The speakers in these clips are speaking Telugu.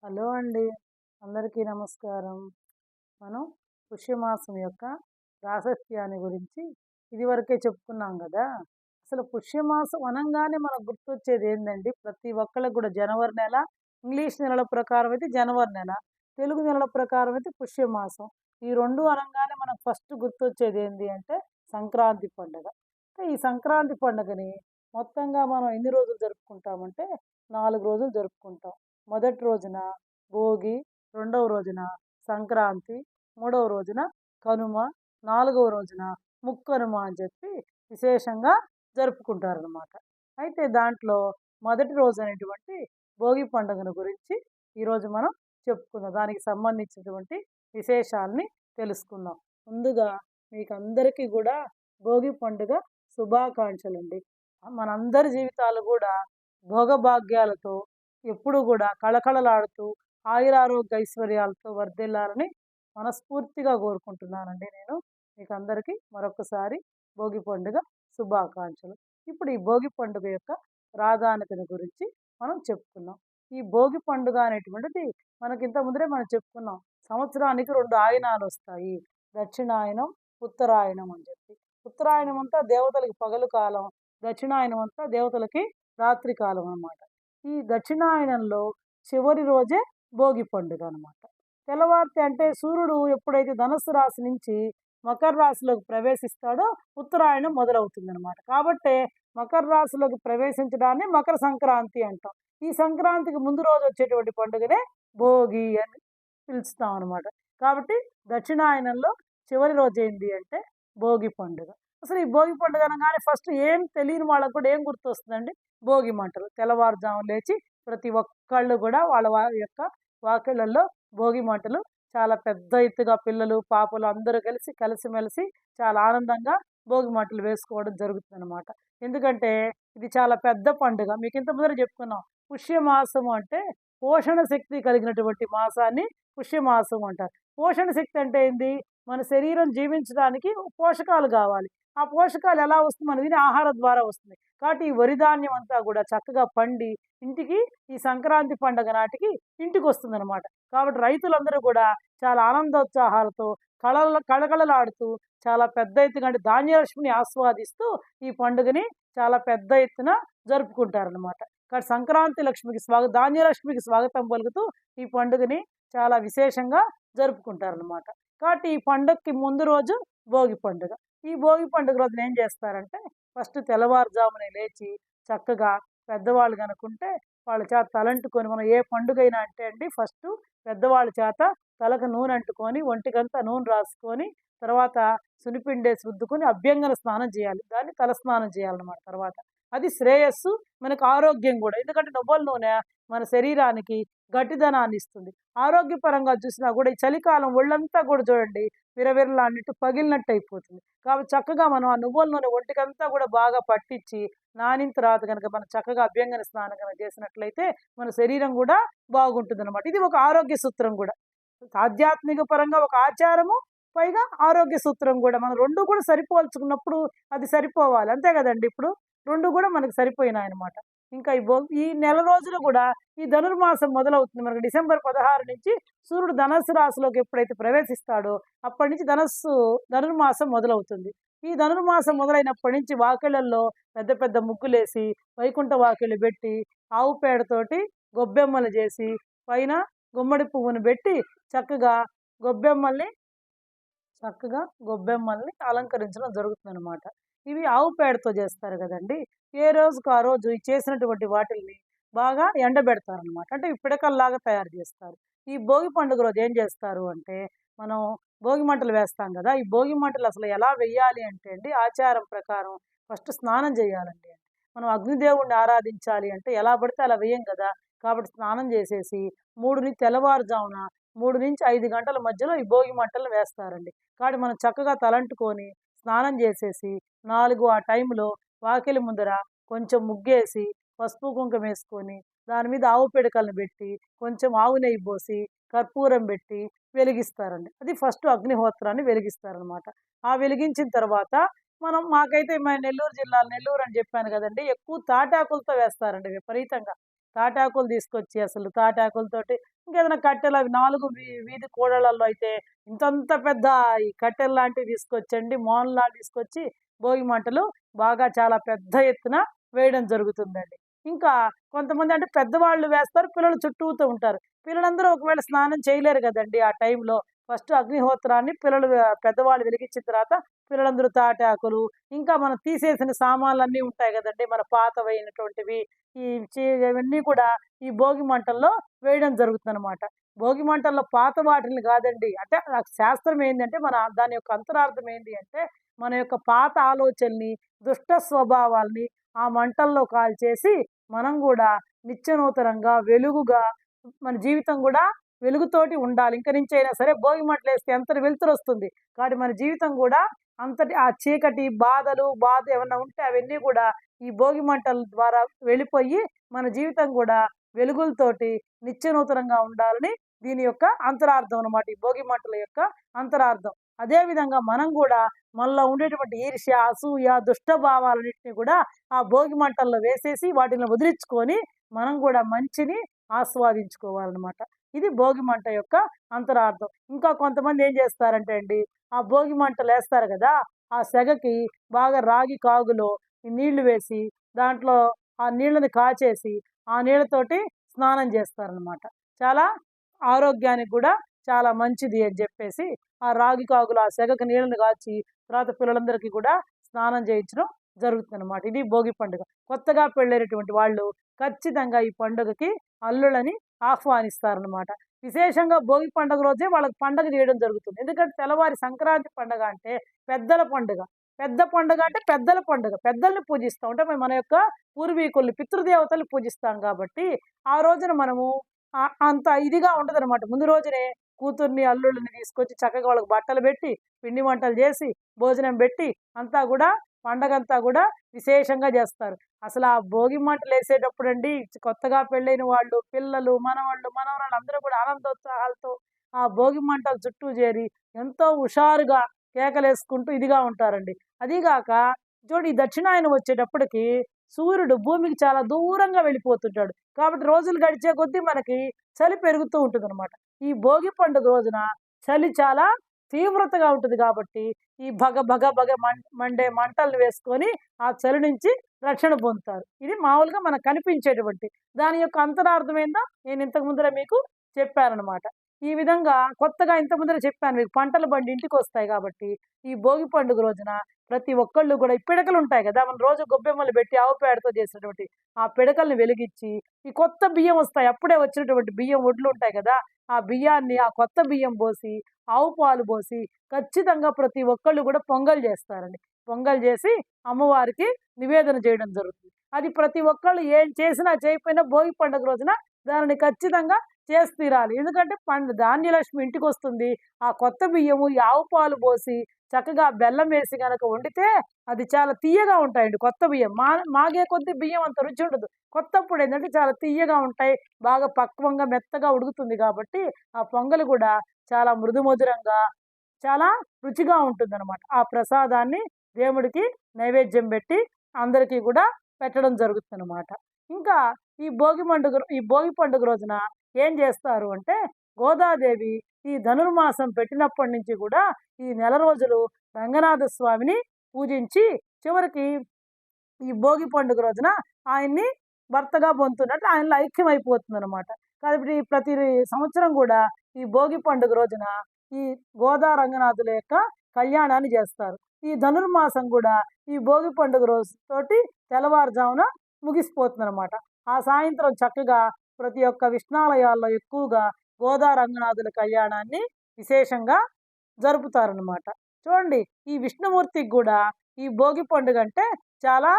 హలో అండి. అందరికీ నమస్కారం. మనం పుష్యమాసం యొక్క ప్రాశస్త్యాన్ని గురించి ఇదివరకే చెప్పుకున్నాం గదా! అసలు పుష్యమాసం అనంగానే మనకు గుర్తొచ్చేది ఏందండి? ప్రతి ఒక్కళ్ళకి గూడా జనవరి నెల, ఇంగ్లీష్ నెలల ప్రకారం అయితే జనవరి నెల, తెలుగు నెలల ప్రకారం అయితే పుష్యమాసం. ఈ 2 అనంగానే మనకు ఫస్ట్ గుర్తొచ్చేది ఏంది అంటే సంక్రాంతి పండుగ. ఈ సంక్రాంతి పండుగని మొత్తంగా మనం ఎన్ని రోజులు జరుపుకుంటామంటే 4 రోజులు జరుపుకుంటాం. మొదటి రోజున భోగి, రెండవ రోజున సంక్రాంతి, మూడవ రోజున కనుమ, నాలుగవ రోజున ముక్కనుమ అని చెప్పి విశేషంగా జరుపుకుంటారనమాట. అయితే దాంట్లో మొదటి రోజు అనేటువంటి భోగి పండుగను గురించి ఈరోజు మనం చెప్పుకుందాం. దానికి సంబంధించినటువంటి విశేషాల్ని తెలుసుకుందాం. ముందుగా మీకందరికీ గూడా భోగి పండుగ శుభాకాంక్షలండి. మనందరి జీవితాలు గూడా భోగభాగ్యాలతో ఎప్పుడూ గూడా కళకళలాడుతూ ఆయురారోగ్య ఐశ్వర్యాలతో వర్ధిల్లాలని మనస్ఫూర్తిగా కోరుకుంటున్నానండి నేను. మీకందరికీ మరొకసారి భోగి పండుగ శుభాకాంక్షలు. ఇప్పుడు ఈ భోగి పండుగ యొక్క ప్రాధాన్యతను గురించి మనం చెప్పుకుందాం. ఈ భోగి పండుగ అనేటువంటిది మనకింత ముందరే మనం చెప్పుకున్నాం. సంవత్సరానికి 2 ఆయనాలొస్తాయి. దక్షిణాయనం, ఉత్తరాయణం అని చెప్పి. ఉత్తరాయణం అంతా దేవతలకి పగలు కాలం, దక్షిణాయనం అంతా దేవతలకి రాత్రి కాలం అన్నమాట. ఈ దక్షిణాయనంలో చివరి రోజే భోగి పండుగ అనమాట. తెల్లవారితే అంటే సూర్యుడు ఎప్పుడైతే ధనస్సు రాశి నుంచి మకర రాశిలోకి ప్రవేశిస్తాడో ఉత్తరాయణం మొదలవుతుందనమాట. కాబట్టే మకర రాశిలోకి ప్రవేశించడాన్ని మకర సంక్రాంతి అంటాం. ఈ సంక్రాంతికి ముందు రోజు వచ్చేటువంటి పండుగనే భోగి అని పిలుస్తాం అనమాట. కాబట్టి దక్షిణాయనంలో చివరి రోజు ఏంది అంటే భోగి పండుగ. అసలు ఈ భోగి పండుగ అనగానే ఫస్ట్ ఏం తెలియని వాళ్ళకి కూడా ఏం గుర్తొస్తుందండి? భోగి మంటలు. తెల్లవారుజామున లేచి ప్రతి ఒక్కళ్ళు కూడా వాళ్ళ వారి యొక్క వాకిళ్ళల్లో భోగి మంటలు చాలా పెద్ద ఎత్తుగా పిల్లలు, పాపలు అందరూ కలిసిమెలిసి చాలా ఆనందంగా భోగి మంటలు వేసుకోవడం జరుగుతుందనమాట. ఎందుకంటే ఇది చాలా పెద్ద పండుగ. మీకు ఇంత ముందర చెప్పుకున్నాం. పుష్యమాసము అంటే పోషణ శక్తి కలిగినటువంటి మాసాన్ని పుష్యమాసం అంటారు. పోషణ శక్తి అంటే ఏంది? మన శరీరం జీవించడానికి పోషకాలు కావాలి. ఆ పోషకాలు ఎలా వస్తుంది? మనం తినే ఆహారం ద్వారా వస్తుంది. కాబట్టి ఈ వరి ధాన్యం అంతా కూడా చక్కగా పండి ఇంటికి ఈ సంక్రాంతి పండుగ నాటికి ఇంటికొస్తుందనమాట. కాబట్టి రైతులందరూ కూడా చాలా ఆనందోత్సాహాలతో కళకళలాడుతూ చాలా పెద్ద ఎత్తున అంటే ధాన్యలక్ష్మిని ఆస్వాదిస్తూ ఈ పండుగని చాలా పెద్ద ఎత్తున జరుపుకుంటారనమాట. కాబట్టి సంక్రాంతి లక్ష్మికి ధాన్యలక్ష్మికి స్వాగతం పలుకుతూ ఈ పండుగని చాలా విశేషంగా జరుపుకుంటారనమాట. కాబట్టి ఈ పండుగకి ముందు రోజు భోగి పండుగ. ఈ భోగి పండుగ రోజున ఏం చేస్తారంటే ఫస్ట్ తెల్లవారుజామునే లేచి చక్కగా పెద్దవాళ్ళు గనుకుంటే వాళ్ళ చేత తలంటుకొని మనం ఏ పండుగైనా అంటే అండి ఫస్ట్ పెద్దవాళ్ళ చేత తలకు నూనె అంటుకొని ఒంటికంతా నూనె రాసుకొని తర్వాత సునిపిండేసి రుద్దుకొని అభ్యంగన స్నానం చేయాలి. దాన్ని తలస్నానం చేయాలన్నమాట తర్వాత. అది శ్రేయస్సు, మనకు ఆరోగ్యం కూడా. ఎందుకంటే నువ్వుల నూనె మన శరీరానికి గట్టిదనాన్ని ఇస్తుంది. ఆరోగ్యపరంగా చూసినా కూడా ఈ చలికాలం ఒళ్ళంతా కూడా చూడండి విరవిరలాడినట్టు పగిలినట్టు అయిపోతుంది. కాబట్టి చక్కగా మనం ఆ నువ్వుల నూనె ఒంటికంతా కూడా బాగా పట్టించి నానిన తర్వాత గనక మనం చక్కగా అభ్యంగన స్నానం గనక చేసినట్లయితే మన శరీరం కూడా బాగుంటుందనమాట. ఇది ఒక ఆరోగ్య సూత్రం కూడా. ఆధ్యాత్మిక పరంగా ఒక ఆచారము, పైగా ఆరోగ్య సూత్రం కూడా. మనం 2 కూడా సరిపోల్చుకున్నప్పుడు అది సరిపోవాలి. అంతే గదండీ! ఇప్పుడు 2 కూడా మనకు సరిపోయినాయనమాట. ఇంకా ఈ నెల రోజులు గూడా ఈ ధనుర్మాసం మొదలవుతుంది. మనకు డిసెంబర్ 16 నుంచి సూర్యుడు ధనస్సు రాశిలోకి ఎప్పుడైతే ప్రవేశిస్తాడో అప్పటి నుంచి ధనుర్మాసం మొదలవుతుంది. ఈ ధనుర్మాసం మొదలైనప్పటి నుంచి వాకిళ్ళల్లో పెద్ద పెద్ద ముగ్గులేసి, వైకుంఠ వాకిళ్ళు బెట్టి, ఆవు పేడతోటి గొబ్బెమ్మలు జేసి, పైన గుమ్మడి పువ్వును బెట్టి చక్కగా గొబ్బెమ్మల్ని గొబ్బెమ్మల్ని అలంకరించడం జరుగుతుందనమాట. ఇవి ఆవు పేడతో చేస్తారు గదండీ! ఏ రోజుకి ఆ రోజు ఈ చేసినటువంటి వాటిల్ని బాగా ఎండబెడతారనమాట. అంటే ఈ పిడకల్లాగా తయారు జేస్తారు. ఈ భోగి పండుగ రోజు ఏం జేస్తారు అంటే, మనం భోగి మంటలు వేస్తాం గదా! ఈ భోగి మంటలు అసలు ఎలా వెయ్యాలి అంటే అండి, ఆచారం ప్రకారం ఫస్ట్ స్నానం జేయాలండి. మనం అగ్నిదేవుడిని ఆరాధించాలి అంటే ఎలా పడితే అలా వెయ్యం గదా! కాబట్టి స్నానం జేసేసి తెల్లవారుజామున 3-5 గంటల మధ్యలో ఈ భోగి మంటలను వేస్తారండి. కాబట్టి మనం చక్కగా తలంటుకొని, స్నానం జేసేసి, 4 ఆ టైంలో వాకిలి ముందర కొంచెం ముగ్గేసి, పసుపు, కుంకుమేసుకొని, దాని మీద ఆవు పిడకలను బెట్టి, కొంచెం ఆవు నెయ్యి పోసి, కర్పూరం బెట్టి వెలిగిస్తారండి. అది ఫస్ట్ అగ్నిహోత్రాన్ని వెలిగిస్తారనమాట. ఆ వెలిగించిన తర్వాత మాకైతే నెల్లూరు జిల్లాలో నెల్లూరు అని జెప్పాను గదండీ! ఎక్కువ తాటాకులతో వేస్తారండి విపరీతంగా. తాటాకులు తీసుకొచ్చి అసలు తాటాకులతోటి ఇంకేదైనా కట్టెలు అవి 4 వీధి కూడళ్లలో అయితే ఇంతంత పెద్ద ఈ కట్టెలు లాంటివి తీసుకొచ్చండి, మోన్లాగా తీసుకొచ్చి భోగి మంటలు బాగా చాలా పెద్ద ఎత్తున వేయడం జరుగుతుందండి. ఇంకా కొంతమంది అంటే పెద్దవాళ్ళు వేస్తారు, పిల్లలు చుట్టూతూ ఉంటారు. పిల్లలందరూ ఒకవేళ స్నానం చేయలేరు కదండి ఆ టైంలో. ఫస్ట్ అగ్నిహోత్రాన్ని పెద్దవాళ్ళు వెలిగించిన తర్వాత పిల్లలందరూ తాటాకులు, ఇంకా మనం తీసేసిన సామాన్లన్నీ ఉంటాయి కదండి, మన పాతవైనటువంటివి, ఈ ఇవన్నీ కూడా ఈ భోగి మంటల్లో వేయడం జరుగుతుందనమాట. భోగి మంటల్లో పాత వాటిని కాదండి. అంటే ఆ శాస్త్రం ఏందంటే దాని యొక్క అంతరార్థం ఏంటి అంటే, మన యొక్క పాత ఆలోచనల్ని, దుష్ట స్వభావాల్ని ఆ మంటల్లో కాల్చేసి మనం గూడా నిత్యనూతనంగా, వెలుగుగా మన జీవితం గూడా వెలుగుతోటి ఉండాలి. ఇంక నుంచైనా సరే భోగి మంటలేస్తే ఎంతటి వెలుతురొస్తుంది. కాబట్టి మన జీవితం గూడా అంతటి ఆ చీకటి, బాధ ఏమన్నా ఉంటే అవన్నీ గూడా ఈ భోగి మంటల ద్వారా వెళ్ళిపోయి, మన జీవితం గూడా వెలుగులతోటి నిత్యనూతనంగా ఉండాలని దీని యొక్క అంతరార్థం అనమాట. ఈ భోగి మంటల యొక్క అంతరార్థం. అదే విధంగా మనం గూడా మనలో ఉండేటువంటి ఈర్ష్య, అసూయ, దుష్ట భావాలన్నిటిని గూడా ఆ భోగి మంటల్లో వేసేసి వాటిని వదిలించుకొని మనం గూడా మంచిని ఆస్వాదించుకోవాలనమాట. ఇది భోగి మంట యొక్క అంతరార్థం. ఇంకా కొంతమంది ఏం చేస్తారంటే అండి, ఆ భోగి మంటలేస్తారు గదా! ఆ సెగకి బాగా రాగి కాగులో ఈ నీళ్లు వేసి, దాంట్లో ఆ నీళ్ళని కాచేసి, ఆ నీళ్ళతోటి స్నానం చేస్తారనమాట. చాలా ఆరోగ్యానికి గూడా చాలా మంచిది అని జెప్పేసి, ఆ రాగి కాగులో ఆ సెగకి నీళ్ళని కాచి, తర్వాత పిల్లలందరికీ కూడా స్నానం చేయించడం జరుగుతుందనమాట. ఇది భోగి పండుగ. కొత్తగా పెళ్ళైనటువంటి వాళ్ళు ఖచ్చితంగా ఈ పండుగకి అల్లులని ఆహ్వానిస్తారనమాట. విశేషంగా భోగి పండుగ రోజే వాళ్ళకి పండగ చేయడం జరుగుతుంది. ఎందుకంటే తెల్లవారి సంక్రాంతి పండగ అంటే పెద్దల పండుగ. పెద్ద పండుగ అంటే పెద్దల పండుగ. పెద్దల్ని పూజిస్తాం. అంటే మన యొక్క పూర్వీకుల్ని, పితృదేవతల్ని పూజిస్తాం కాబట్టి, ఆ రోజున మనము అంత ఇదిగా ఉండదనమాట. ముందు రోజునే కూతుర్ని, అల్లుళ్ళని తీసుకొచ్చి చక్కగా వాళ్ళకి బట్టలు పెట్టి, పిండి వంటలు చేసి, భోజనం పెట్టి అంతా గూడా పండగంతా గూడా విశేషంగా జేస్తారు. అసలు ఆ భోగి మంటలేసేటప్పుడండి కొత్తగా పెళ్ళైన వాళ్ళు, పిల్లలు, మనవళ్ళు, మనవరాళ్ళు అందరూ కూడా ఆనందోత్సాహాలతో ఆ భోగి మంటల చుట్టూ చేరి ఎంతో హుషారుగా కేకలేసుకుంటూ ఇదిగా ఉంటారండి. అదీగాక చూడు ఈ దక్షిణాయనం వచ్చేటప్పటికి సూర్యుడు భూమికి చాలా దూరంగా వెళ్ళిపోతుంటాడు. కాబట్టి రోజులు గడిచే కొద్దీ మనకి చలి పెరుగుతూ ఉంటుందనమాట. ఈ భోగి పండుగ రోజున చలి చాలా తీవ్రతగా ఉంటుంది కాబట్టి, ఈ భగ భగ భగ మండే మంటలను వేసుకొని ఆ చలి నుంచి రక్షణ పొందుతారు. ఇది మామూలుగా మనకు కనిపించేటువంటి. దాని యొక్క అంతరార్థం ఏందో నేను ఇంతకు ముందర మీకు చెప్పాననమాట. ఈ విధంగా కొత్తగా ఇంత ముందర చెప్పాను మీకు, పంటల బండి ఇంటికొస్తాయి కాబట్టి, ఈ భోగి పండుగ రోజున ప్రతి ఒక్కళ్ళు కూడా ఈ పిడకలుంటాయి గదా! మనం రోజు గొబ్బెమ్మలు పెట్టి ఆవు పేడతో చేసినటువంటి ఆ పిడకల్ని వెలిగిచ్చి, ఈ కొత్త బియ్యం వస్తాయి. అప్పుడే వచ్చినటువంటి బియ్యం ఒడ్లుంటాయి గదా! ఆ బియ్యాన్ని ఆ కొత్త బియ్యం పోసి, ఆవు పాలు పోసి ఖచ్చితంగా ప్రతి ఒక్కళ్ళు కూడా పొంగల్ చేస్తారండి. పొంగల్ చేసి అమ్మవారికి నివేదన చేయడం జరుగుతుంది. అది ప్రతి ఒక్కళ్ళు ఏం చేసినా చేయకపోయినా భోగి పండుగ రోజున దానిని ఖచ్చితంగా చేసి తీరాలి. ఎందుకంటే ధాన్యలక్ష్మి ఇంటికొస్తుంది. ఆ కొత్త బియ్యము, ఈ ఆవు పాలు పోసి చక్కగా బెల్లం వేసి గనక వండితే అది చాలా తియ్యగా ఉంటాయండి కొత్త బియ్యం. మాగే కొద్దీ బియ్యం అంత రుచి ఉండదు. కొత్తప్పుడు ఏంటంటే చాలా తియ్యగా ఉంటాయి. బాగా పక్వంగా మెత్తగా ఉడుకుతుంది కాబట్టి ఆ పొంగల్ కూడా చాలా మృదుమధురంగా, చాలా రుచిగా ఉంటుందనమాట. ఆ ప్రసాదాన్ని దేవుడికి నైవేద్యం పెట్టి అందరికీ కూడా పెట్టడం జరుగుతుందనమాట. ఇంకా ఈ భోగి పండుగ రోజున ఏం చేస్తారు అంటే, గోదాదేవి ఈ ధనుర్మాసం పెట్టినప్పటి నుంచి కూడా ఈ నెల రోజులు రంగనాథ స్వామిని పూజించి చివరికి ఈ భోగి పండుగ రోజున ఆయన్ని భర్తగా పొందుతున్నట్టు ఆయనలో ఐక్యమైపోతుందనమాట. కాబట్టి ప్రతి సంవత్సరం కూడా ఈ భోగి పండుగ రోజున ఈ గోదా రంగనాథుల యొక్క కళ్యాణాన్ని చేస్తారు. ఈ ధనుర్మాసం కూడా ఈ భోగి పండుగ రోజు తోటి తెల్లవారుజామున ముగిసిపోతుందనమాట. ఆ సాయంత్రం చక్కగా ప్రతి ఒక్క విష్ణాలయాల్లో ఎక్కువగా గోదా రంగనాథుల కళ్యాణాన్ని విశేషంగా జరుపుతారనమాట. చూడండి ఈ విష్ణుమూర్తికి గూడా ఈ భోగి పండుగ అంటే చాలా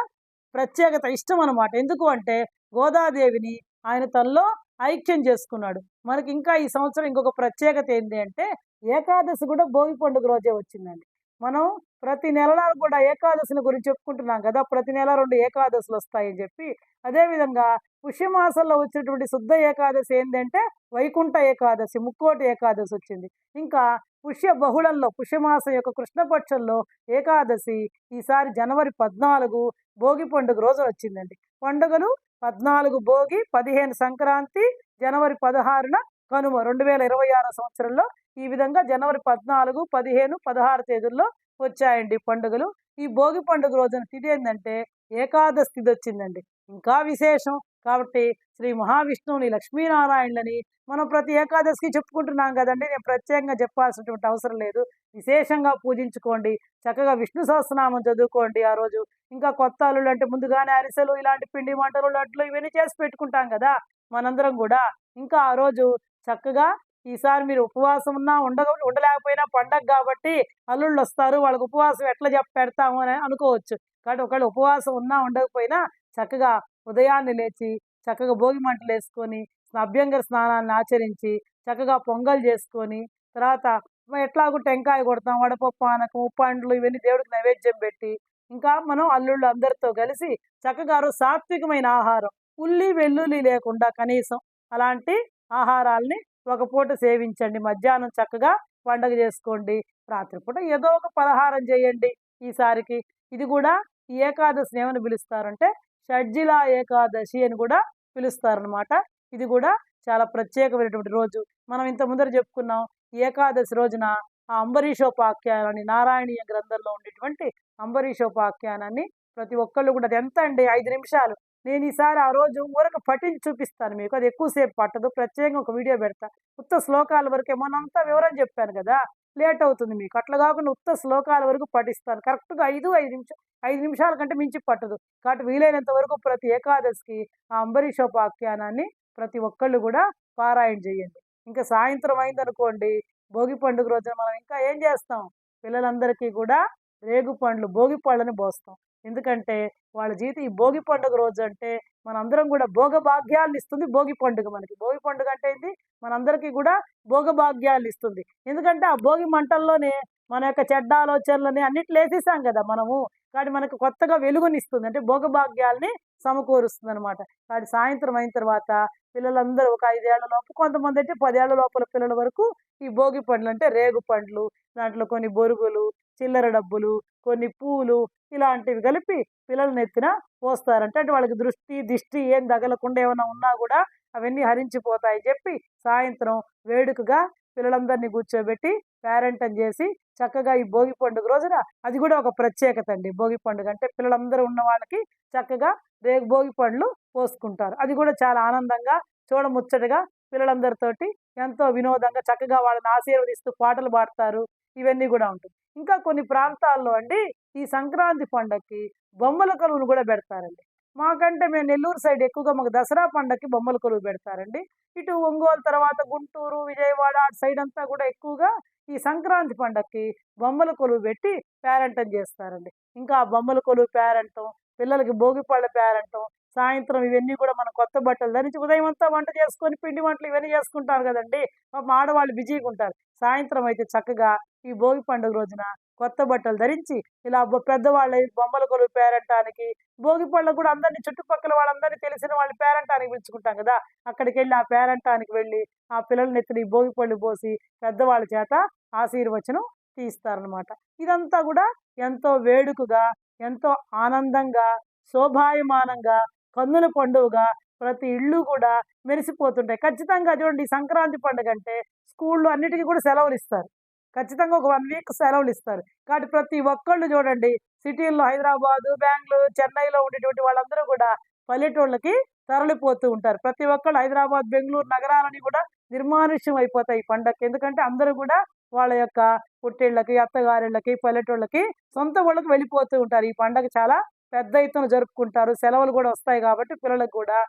ప్రత్యేకత, ఇష్టం అనమాట. ఎందుకు అంటే గోదాదేవిని ఆయన తనలో ఐక్యం చేసుకున్నాడు. మనకి ఇంకా ఈ సంవత్సరం ఇంకొక ప్రత్యేకత ఏంటి అంటే, ఏకాదశి కూడా భోగి పండుగ రోజే వచ్చిందండి. మనం ప్రతి నెలలో కూడా ఏకాదశిని గురించి చెప్పుకుంటున్నాం కదా! ప్రతి నెల 2 ఏకాదశులు వస్తాయని చెప్పి. అదేవిధంగా పుష్యమాసంలో వచ్చినటువంటి శుద్ధ ఏకాదశి ఏందంటే వైకుంఠ ఏకాదశి, ముక్కోటి ఏకాదశి వచ్చింది. ఇంకా పుష్యమాసం యొక్క కృష్ణపక్షంలో ఏకాదశి ఈసారి జనవరి 14 భోగి పండుగ రోజున వచ్చిందండి. పండుగలు 14 భోగి, 15 సంక్రాంతి, జనవరి 16న కనుమ. 2026 సంవత్సరంలో ఈ విధంగా జనవరి 14, 15, 16 తేదీల్లో వచ్చాయండి పండుగలు. ఈ భోగి పండుగ రోజున తిథి ఏంటంటే ఏకాదశి తిథి వచ్చిందండి. ఇంకా విశేషం. కాబట్టి శ్రీ మహావిష్ణువుని, లక్ష్మీనారాయణులని మనం ప్రతి ఏకాదశికి చెప్పుకుంటున్నాం కదండి. నేను ప్రత్యేకంగా చెప్పాల్సినటువంటి అవసరం లేదు. విశేషంగా పూజించుకోండి. చక్కగా విష్ణు సహస్రనామం చదువుకోండి ఆ రోజు. ఇంకా కొత్త అల్లుళ్ళు అంటే ముందుగానే అరిసెలు, ఇలాంటి పిండి వంటలు, లడ్లు ఇవన్నీ చేసి పెట్టుకుంటాం కదా మనందరం కూడా. ఇంకా ఆ రోజు చక్కగా ఈసారి మీరు ఉపవాసం ఉన్నా ఉండలేకపోయినా పండగ కాబట్టి అల్లుళ్ళు వస్తారు, వాళ్ళకి ఉపవాసం ఎట్లా పెడతాము అని అనుకోవచ్చు. కాబట్టి ఒకవేళ ఉపవాసం ఉన్నా ఉండకపోయినా చక్కగా ఉదయాన్నే లేచి చక్కగా భోగి మంటలు వేసుకొని అభ్యంగర స్నానాన్ని ఆచరించి చక్కగా పొంగల్ చేసుకొని తర్వాత ఎట్లాగో టెంకాయ కొడతాం, వడపప్పు, పానకం, పండ్లు ఇవన్నీ దేవుడికి నైవేద్యం పెట్టి ఇంకా మనం అల్లుళ్ళు అందరితో కలిసి చక్కగా సాత్వికమైన ఆహారం, ఉల్లి వెల్లుల్లి లేకుండా కనీసం అలాంటి ఆహారాల్ని ఒక పూట సేవించండి. మధ్యాహ్నం చక్కగా పండగ చేసుకోండి. రాత్రిపూట ఏదో ఒక పలహారం చేయండి ఈసారికి. ఇది కూడా ఈ ఏకాదశిని ఏమని పిలుస్తారంటే షడ్జిలా ఏకాదశి అని కూడా పిలుస్తారనమాట. ఇది కూడా చాలా ప్రత్యేకమైనటువంటి రోజు. మనం ఇంత ముందర చెప్పుకున్నాం ఏకాదశి రోజున ఆ అంబరీషోపాఖ్యానాన్ని, నారాయణీయ గ్రంథంలో ఉండేటువంటి అంబరీషోపాఖ్యానాన్ని ప్రతి ఒక్కళ్ళు కూడా, అది ఎంత అండి 5 నిమిషాలు. నేను ఈసారి ఆ రోజు ఊరకు పఠించి చూపిస్తాను మీకు. అది ఎక్కువసేపు పట్టదు. ప్రత్యేకంగా ఒక వీడియో పెడతా. ఉత్త శ్లోకాల వరకే, మొన్నంతా వివరం చెప్పాను కదా, లేట్ అవుతుంది మీకు. అట్లా కాకుండా ఉత్త శ్లోకాల వరకు పఠిస్తాను. కరెక్ట్గా 5 నిమిషాల కంటే మించి పట్టదు. కాబట్టి వీలైనంత వరకు ప్రతి ఏకాదశికి ఆ అంబరీషోపాఖ్యానాన్ని ప్రతి ఒక్కళ్ళు కూడా పారాయణ చేయండి. ఇంకా సాయంత్రం అయిందనుకోండి, భోగి పండుగ రోజున మనం ఇంకా ఏం చేస్తాం, పిల్లలందరికీ కూడా రేగు పండ్లు, భోగి పళ్ళని పోస్తాం. ఎందుకంటే వాళ్ళ జీవితం ఈ భోగి పండుగ రోజు అంటే మనందరం కూడా భోగభాగ్యాలను ఇస్తుంది భోగి పండుగ. మనకి భోగి పండుగ అంటే ఏంది, మనందరికీ కూడా భోగభాగ్యాలు ఇస్తుంది. ఎందుకంటే ఆ భోగి మంటల్లోనే మన యొక్క చెడ్డ ఆలోచనలని అన్నిట్లు వేసేసాం కదా మనము. కాబట్టి మనకు కొత్తగా వెలుగునిస్తుంది, అంటే భోగభాగ్యాల్ని సమకూరుస్తుంది అనమాట. కాబట్టి సాయంత్రం అయిన తర్వాత పిల్లలందరూ ఒక 5 ఏళ్ల లోపు, కొంతమంది అయితే 10 ఏళ్ల లోపల పిల్లల వరకు ఈ భోగి పండ్లు అంటే రేగు పండ్లు, దాంట్లో కొన్ని బొరుగులు, చిల్లర డబ్బులు, కొన్ని పూలు ఇలాంటివి కలిపి పిల్లల నెత్తిన పోస్తారంటే, అంటే వాళ్ళకి దిష్టి ఏం తగలకుండా ఏమైనా ఉన్నా కూడా అవన్నీ హరించిపోతాయి చెప్పి సాయంత్రం వేడుకగా పిల్లలందరినీ కూర్చోబెట్టి పేరెంటం చేసి చక్కగా ఈ భోగి పండుగ రోజున, అది కూడా ఒక ప్రత్యేకత అండి. భోగి పండుగ అంటే పిల్లలందరూ ఉన్న వాళ్ళకి చక్కగా భోగి పండ్లు పోసుకుంటారు. అది కూడా చాలా ఆనందంగా, చూడముచ్చటగా పిల్లలందరితోటి ఎంతో వినోదంగా చక్కగా వాళ్ళని ఆశీర్వదిస్తూ పాటలు పాడతారు. ఇవన్నీ కూడా ఉంటుంది. ఇంకా కొన్ని ప్రాంతాల్లో అండి ఈ సంక్రాంతి పండగకి బొమ్మల కొలువులు కూడా పెడతారండి. మాకంటే మేము నెల్లూరు సైడ్ ఎక్కువగా మాకు దసరా పండగకి బొమ్మల కొలువు పెడతారండి. ఇటు ఒంగోలు తర్వాత గుంటూరు, విజయవాడ అటు సైడ్ అంతా కూడా ఎక్కువగా ఈ సంక్రాంతి పండగకి బొమ్మల కొలువు పెట్టి పేరంటం చేస్తారండి. ఇంకా ఆ బొమ్మల కొలువు పేరంటం, పిల్లలకి భోగిపళ్ళ పేరంటం, సాయంత్రం ఇవన్నీ కూడా మనం కొత్త బట్టలు ధరించి ఉదయం అంతా వంట చేసుకొని పిండి వంటలు ఇవన్నీ చేసుకుంటారు కదండి. ఆడవాళ్ళు బిజీగా ఉంటారు. సాయంత్రం అయితే చక్కగా ఈ భోగి పండుగ రోజున కొత్త బట్టలు ధరించి ఇలా పెద్దవాళ్ళ బొమ్మల కొలువు పేరంటానికి, భోగి పళ్ళకు కూడా అందరినీ, చుట్టుపక్కల వాళ్ళందరినీ, తెలిసిన వాళ్ళ పేరంటానికి పిలుచుకుంటాం కదా, అక్కడికి వెళ్ళి ఆ పేరంటానికి వెళ్ళి ఆ పిల్లల్ని ఎత్తుని భోగి పళ్ళు పోసి పెద్దవాళ్ళ చేత ఆశీర్వచనం తీస్తారనమాట. ఇదంతా కూడా ఎంతో వేడుకగా, ఎంతో ఆనందంగా, శోభాయమానంగా, కన్నుల పండుగగా ప్రతి ఇళ్ళు కూడా మెరిసిపోతుంటాయి. ఖచ్చితంగా చూడండి, సంక్రాంతి పండుగ అంటే స్కూళ్ళు అన్నిటికీ కూడా సెలవులు ఇస్తారు. ఖచ్చితంగా ఒక 1 వీక్ సెలవులు ఇస్తారు. కాబట్టి ప్రతి ఒక్కళ్ళు చూడండి, సిటీల్లో హైదరాబాదు, బెంగుళూరు, చెన్నైలో ఉండేటువంటి వాళ్ళందరూ కూడా పల్లెటూళ్ళకి తరలిపోతూ ఉంటారు. ప్రతి ఒక్కళ్ళు హైదరాబాద్, బెంగుళూరు నగరాలని కూడా నిర్మానుష్యం అయిపోతాయి ఈ పండగకి. ఎందుకంటే అందరూ కూడా వాళ్ళ యొక్క పుట్టిళ్ళకి, అత్తగారిళ్ళకి, పల్లెటూళ్ళకి, సొంత ఊళ్ళకి వెళ్ళిపోతూ ఉంటారు. ఈ పండగ చాలా పెద్ద ఎత్తున జరుపుకుంటారు. సెలవులు కూడా వస్తాయి కాబట్టి పిల్లలకు కూడా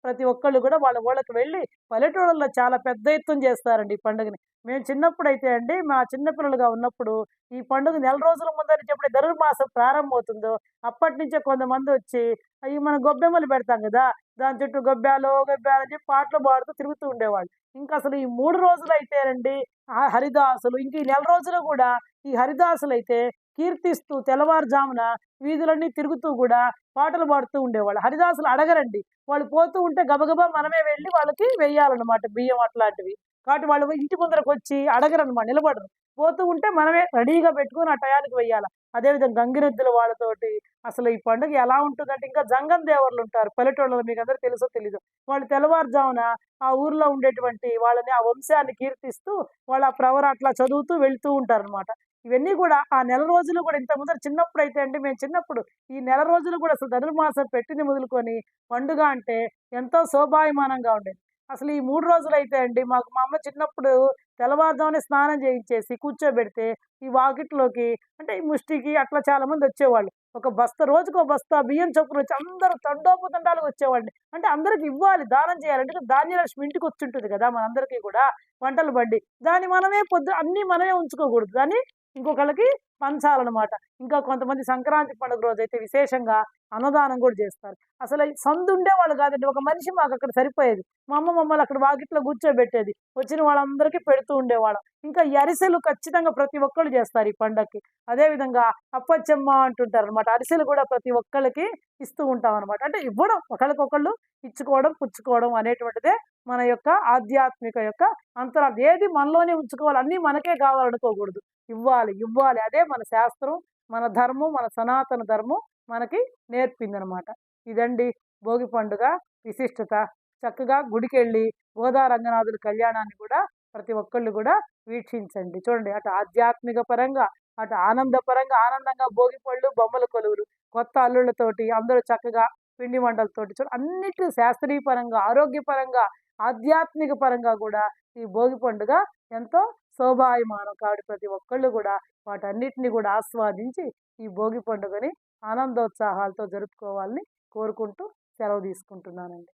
ప్రతి ఒక్కళ్ళు కూడా వాళ్ళ ఊళ్ళకి వెళ్ళి పల్లెటూళ్ళలో చాలా పెద్ద ఎత్తున చేస్తారండి ఈ పండుగని. మేము చిన్నప్పుడైతే అండి, మా చిన్నపిల్లలుగా ఉన్నప్పుడు ఈ పండుగ నెల రోజుల ముందని చెప్పి ధనుర్మాసం ప్రారంభమవుతుందో అప్పటి నుంచే కొంతమంది వచ్చి అవి మనం గొబ్బెమ్మలు పెడతాం కదా, దాని చుట్టూ గొబ్బెలు గొబ్బెలు అని చెప్పి పాటలు పాడుతూ తిరుగుతూ ఉండేవాళ్ళు. ఇంకా అసలు ఈ 3 రోజులు అయితేనండి హరిదాసులు, ఇంక ఈ నెల రోజులు కూడా ఈ హరిదాసులు అయితే కీర్తిస్తూ తెల్లవారుజామున వీధులన్నీ తిరుగుతూ కూడా పాటలు పాడుతూ ఉండేవాళ్ళు. హరిదాసులు అడగరండి, వాళ్ళు పోతూ ఉంటే గబగబా మనమే వెళ్ళి వాళ్ళకి వెయ్యాలన్నమాట బియ్యం అట్లాంటివి. కాబట్టి వాళ్ళు ఇంటి ముందరకు వచ్చి అడగరన్నమాట, నిలబడరు. పోతూ ఉంటే మనమే రెడీగా పెట్టుకొని ఆ టయానికి వెయ్యాల. అదేవిధంగా గంగిరెద్దుల వాళ్ళతోటి అసలు ఈ పండుగ ఎలా ఉంటుందంటే, ఇంకా జంగం దేవర్లు ఉంటారు పల్లెటూళ్ళలో, మీకందరికి తెలుసో తెలీదో. వాళ్ళు తెల్లవారుజామున ఆ ఊర్లో ఉండేటువంటి వాళ్ళని, ఆ వంశాన్ని కీర్తిస్తూ వాళ్ళ ఆ ప్రవర అట్లా చదువుతూ వెళ్తూ ఉంటారనమాట. ఇవన్నీ కూడా ఆ నెల రోజులు కూడా ఇంత ముందర చిన్నప్పుడైతే అండి, మేము చిన్నప్పుడు ఈ నెల రోజులు కూడా అసలు ధనుర్మాసం పెట్టింది మొదలుకొని పండుగ అంటే ఎంతో శోభాయమానంగా ఉండేది. అసలు ఈ 3 రోజులైతే అండి, మా అమ్మ చిన్నప్పుడు తెల్లవారుజామునే స్నానం చేయించేసి కూర్చోబెడితే ఈ వాకిట్లోకి, అంటే ఈ ముష్టికి అట్లా చాలామంది వచ్చేవాళ్ళు. ఒక బస్తా, రోజుకో బస్తా బియ్యం చొప్పున వచ్చి అందరూ తండోపతండాలుగా వచ్చేవాళ్ళండి. అంటే అందరికి ఇవ్వాలి, దానం చేయాలి. అంటే ధాన్యలక్ష్మి ఇంటికి వచ్చుంటుంది కదా మనందరికీ కూడా వంటలు బండి. దాన్ని మనమే అన్నీ మనమే ఉంచుకోకూడదు. దాన్ని ఇంకొకళ్ళకి పంచాలనమాట. ఇంకా కొంతమంది సంక్రాంతి పండుగ రోజైతే విశేషంగా అన్నదానం కూడా చేస్తారు. అసలు ఈ సందుండేవాళ్ళు కాదండి. ఒక మనిషి మాకక్కడ సరిపోయేది. మా అమ్మ మమ్మల్ని అక్కడ వాకిట్లో కూర్చోబెట్టేది. వచ్చిన వాళ్ళందరికీ పెడుతూ ఉండేవాళ్ళం. ఇంకా ఈ అరిసెలు ఖచ్చితంగా ప్రతి ఒక్కళ్ళు చేస్తారు ఈ పండక్కి. అదేవిధంగా అప్పచ్చమ్మ అంటుంటారనమాట. అరిసెలు కూడా ప్రతి ఒక్కళ్ళకి ఇస్తూ ఉంటామనమాట. అంటే ఇవ్వడం, ఒకళ్ళకొకళ్ళు ఇచ్చుకోవడం, పుచ్చుకోవడం అనేటువంటిదే మన యొక్క ఆధ్యాత్మిక యొక్క అంతరార్థం. ఏది మనలోనే ఉంచుకోవాలి, అన్నీ మనకే కావాలనుకోకూడదు. ఇవ్వాలి, ఇవ్వాలి. అదే మన శాస్త్రం, మన ధర్మం, మన సనాతన ధర్మం మనకి నేర్పిందనమాట. ఇదండి భోగి పండుగ విశిష్టత. చక్కగా గుడికెళ్ళి గోదా రంగనాథుడి కళ్యాణాన్ని కూడా ప్రతి ఒక్కళ్ళు కూడా వీక్షించండి. చూడండి, అటు ఆధ్యాత్మిక పరంగా, అటు ఆనందపరంగా, ఆనందంగా భోగి పళ్ళు, బొమ్మల కొలువులు, కొత్త అల్లుళ్ళతోటి అందరూ చక్కగా పిండి వంటలతోటి అన్నిటి శాస్త్రీయ పరంగా, ఆరోగ్యపరంగా, ఆధ్యాత్మిక పరంగా కూడా ఈ భోగి పండుగ ఎంతో శోభాయమానం. కాబట్టి ప్రతి ఒక్కళ్ళు కూడా వాటన్నిటిని కూడా ఆస్వాదించి ఈ భోగి పండుగని ఆనందోత్సాహాలతో జరుపుకోవాలని కోరుకుంటూ సెలవు తీసుకుంటున్నానండి.